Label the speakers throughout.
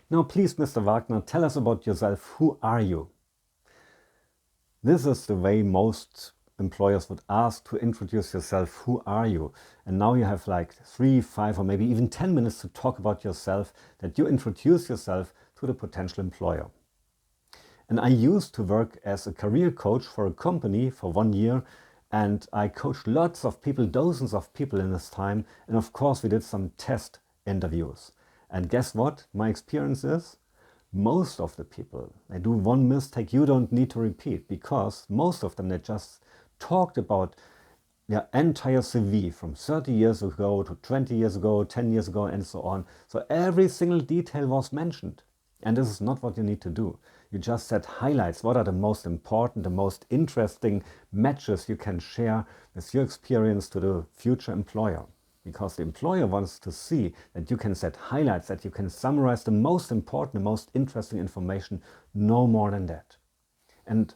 Speaker 1: Now please, Mr. Wagner, tell us about yourself. Who are you? This is the way most employers would ask to introduce yourself. Who are you? And now you have like 3, 5, or maybe even 10 minutes to talk about yourself, that you introduce yourself to the potential employer. And I used to work as a career coach for a company for 1 year, and I coached lots of people, dozens of people in this time. And of course, we did some test interviews. And guess what? My experience is most of the people, they do one mistake you don't need to repeat, because most of them, they just talked about their entire CV from 30 years ago to 20 years ago, 10 years ago, and so on. So every single detail was mentioned. And this is not what you need to do. You just said highlights. What are the most important, the most interesting matches you can share with your experience to the future employer? Because the employer wants to see that you can set highlights, that you can summarize the most important, the most interesting information, no more than that. And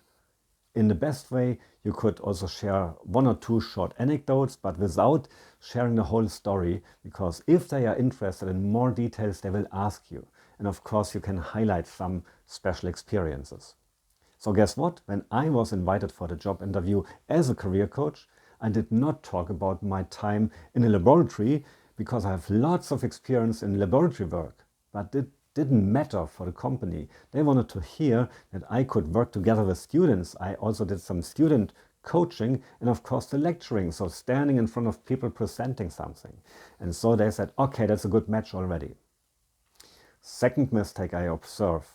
Speaker 1: in the best way, you could also share 1 or 2 short anecdotes, but without sharing the whole story, because if they are interested in more details, they will ask you. And of course, you can highlight some special experiences. So guess what? When I was invited for the job interview as a career coach, I did not talk about my time in a laboratory, because I have lots of experience in laboratory work, but it didn't matter for the company. They wanted to hear that I could work together with students. I also did some student coaching and of course the lecturing, so standing in front of people presenting something. And so they said, okay, that's a good match already. Second mistake I observe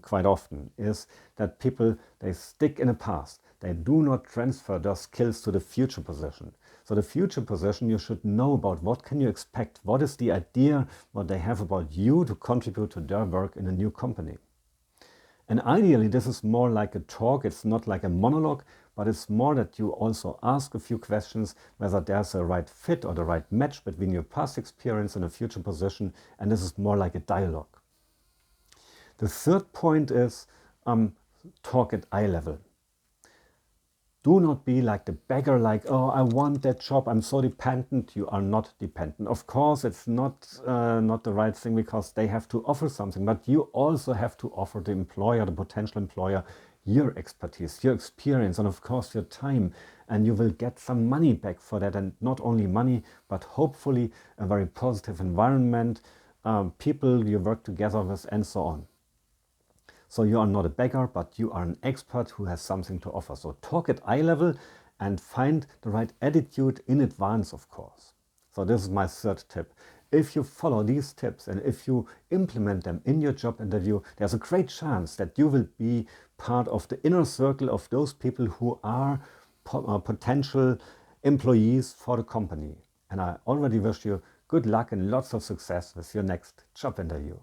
Speaker 1: quite often is that people, they stick in the past. They do not transfer their skills to the future position. So the future position, you should know about what can you expect, what is the idea, what they have about you to contribute to their work in a new company. And ideally, this is more like a talk. It's not like a monologue, but it's more that you also ask a few questions, whether there's a right fit or the right match between your past experience and a future position. And this is more like a dialogue. The third point is talk at eye level. Do not be like the beggar, like, oh, I want that job, I'm so dependent. You are not dependent. Of course, it's not the right thing, because they have to offer something, but you also have to offer the employer, the potential employer, your expertise, your experience, and of course your time. And you will get some money back for that, and not only money, but hopefully a very positive environment, people you work together with, and so on. So you are not a beggar, but you are an expert who has something to offer. So talk at eye level and find the right attitude in advance, of course. So this is my third tip. If you follow these tips and if you implement them in your job interview, there's a great chance that you will be part of the inner circle of those people who are potential employees for the company. And I already wish you good luck and lots of success with your next job interview.